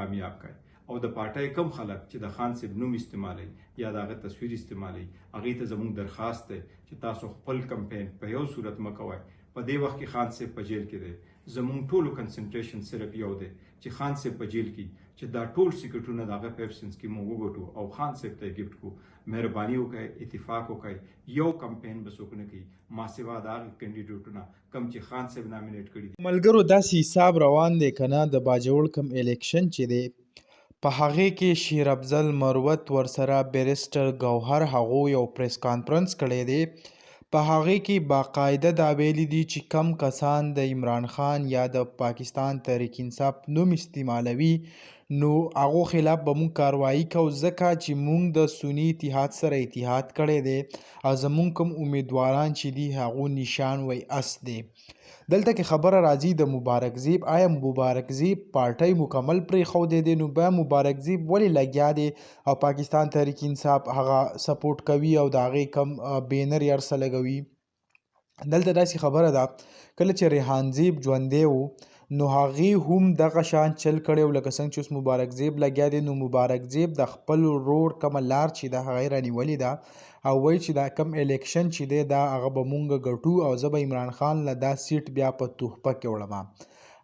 کامیاب کړي او د پارټۍ کم خلک چې د خان صاحب نوم استعمالوي یا د هغه تصویر استعمالوي هغوی ته زموږ درخواست دی چې تاسو خپل کمپین په یو صورت مه کوئ. په دې وخت کې خان صاحب په جیل کې دی. زموږ ټولو کنسنټریشن صرف یو دی چې خان صاحب په جیل کې چې دا ټول سیکرټونه د هغه په ابسنس کې موږ وګټو او خان صاحب ته یې ګفټ کړو. مهرباني وکړئ، اتفاق وکړئ، یو کمپین به څوک نه کوي ما سوا د هغې کینډیډیټونه کوم چې خان صاحب نامینیټ کړي دي. ملګرو داسې حساب روان دی که نه د باجوړ کم الیکشن چې دی په هغې کې شیر افضل مروت ورسره بیرسټر ګوهر هغو یو پریس کانفرنس کړی دی. په هغې کې باقاعده دا ویلي دي چې کم کسان د عمران خان یا د پاکستان تحریک انصاف نوم استعمالوي نو هغو خلاف به مونږ کاروایي کوو، ځکه چې مونږ د سنی اتحاد سره اتحاد کړی دی او زمونږ کوم امیدواران چې دي هغو نشان وی اس دی. دلته کې خبره راځي د مبارک زیب. آیا مبارک زیب پارټۍ مکمل پرېښودی دی؟ نو بیا مبارک زیب ولې لګیا دی او پاکستان تحریک انصاف هغه سپورټ کوي او د هغې کم بینر یې هر څه لګوي؟ دلته داسې خبره ده کله چې ریحان زیب ژوندی و نو هغې هم دغه شان چل کړی و لکه څنګه چې اوس مبارک زیب لګیا دی. نو مبارک زیب د خپل ورور کومه لار چې ده هغه یې رانیولې ده او وایي چې دا کم الیکشن چې دی دا هغه به مونږ ګټو او زه به عمران خان له دا سیټ بیا په تحفه کې وړم.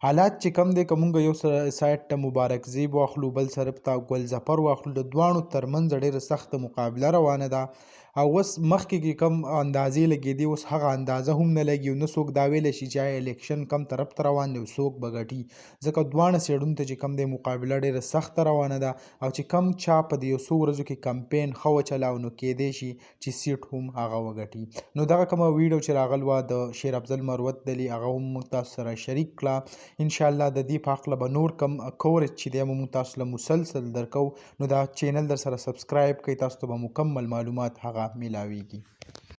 حالات چې کم دی که مونږ یو سایډ ته مبارک زیب واخلو بل طرف ته ګل ظفر واخلو د دواړو ترمنځ ډېره سخته مقابله روانه ده او اوس مخکې کې کم اندازې لګېدې اوس هغه اندازه هم نه لګي او نه څوک دا ویلی شي چې آیا الیکشن کم طرف ته روان دی او څوک به ګټي، ځکه دواړه سایډونو ته چې کم دی مقابله ډېره سخته روانه ده او چې کم چا په دې یو څو ورځو کې کمپین ښه وچلاو نو کیدی شي چې سیټ هم هغه وګټي. نو دغه کومه ویډیو چې راغله وه د شیر افضل مروت دلي هغه هم موږ تاسو سره شریک کړه. انشاءالله د دې په هکله به نور کم کورج چې دی موږ تاسو له مسلسل درکو. نو دا چینل در سره سبسکرایب کړئ، تاسو ته به مکمل معلومات هغه میلاویږي.